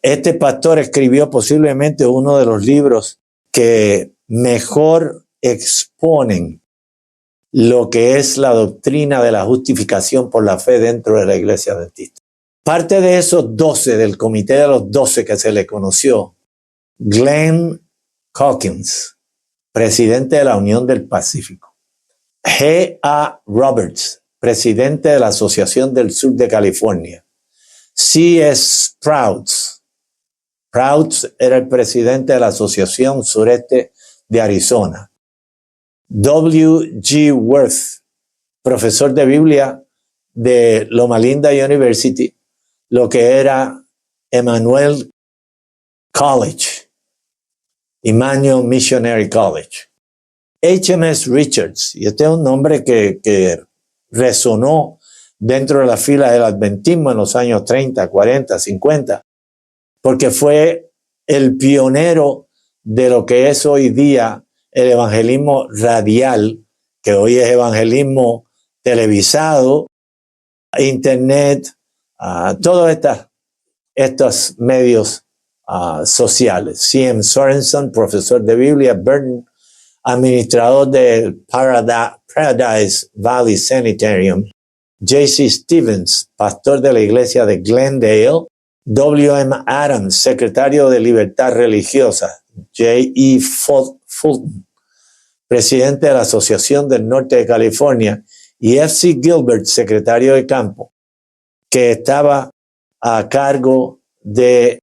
Este pastor escribió posiblemente uno de los libros que mejor exponen lo que es la doctrina de la justificación por la fe dentro de la Iglesia Adventista. Parte de esos 12, del comité de los 12 que se le conoció, Glenn Calkins, presidente de la Unión del Pacífico, G.A. Roberts, presidente de la Asociación del Sur de California, C.S. Sprouts, Prouts era el presidente de la Asociación Sureste de Arizona. W.G. Worth, profesor de Biblia de Loma Linda University, lo que era Emmanuel College, Emmanuel Missionary College. H.M.S. Richards, y este es un nombre que resonó dentro de la fila del adventismo en los años 30, 40, 50, porque fue el pionero de lo que es hoy día el evangelismo radial, que hoy es evangelismo televisado, internet, todos estos medios sociales. C.M. Sorensen, profesor de Biblia, Burton, administrador del Paradise Valley Sanitarium, J.C. Stevens, pastor de la iglesia de Glendale, W.M. Adams, secretario de Libertad Religiosa, J.E. Fulton, presidente de la Asociación del Norte de California, y F.C. Gilbert, secretario de campo, que estaba a cargo de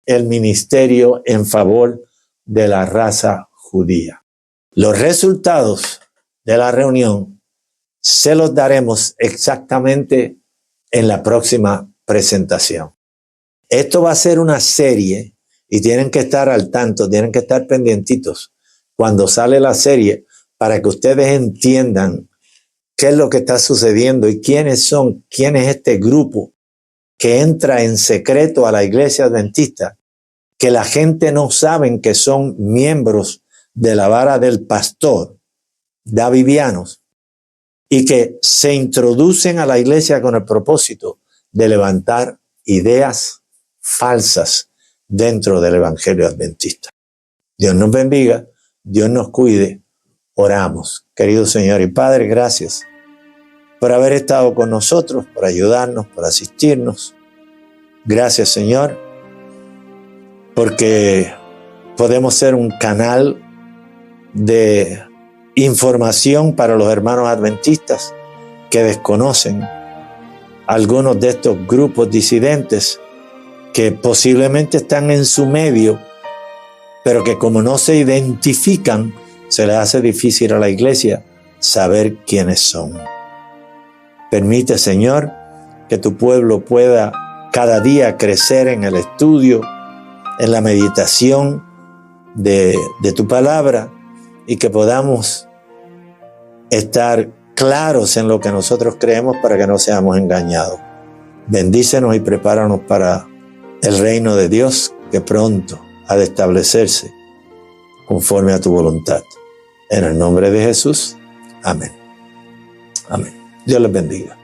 el ministerio en favor de la raza judía. Los resultados de la reunión se los daremos exactamente en la próxima presentación. Esto va a ser una serie y tienen que estar al tanto, tienen que estar pendientitos cuando sale la serie para que ustedes entiendan qué es lo que está sucediendo y quién es este grupo que entra en secreto a la iglesia adventista, que la gente no sabe que son miembros de la vara del pastor, davidianos, y que se introducen a la iglesia con el propósito de levantar ideas falsas dentro del evangelio adventista. Dios nos bendiga, Dios nos cuide. Oramos. Querido Señor y Padre, gracias por haber estado con nosotros, por ayudarnos, por asistirnos. Gracias, Señor, porque podemos ser un canal de información para los hermanos adventistas que desconocen algunos de estos grupos disidentes que posiblemente están en su medio, pero que como no se identifican, se les hace difícil a la iglesia saber quiénes son. Permite, Señor, que tu pueblo pueda cada día crecer en el estudio, en la meditación de tu palabra, y que podamos estar claros en lo que nosotros creemos para que no seamos engañados. Bendícenos y prepáranos para el reino de Dios que pronto ha de establecerse conforme a tu voluntad. En el nombre de Jesús. Amén. Amén. Dios les bendiga.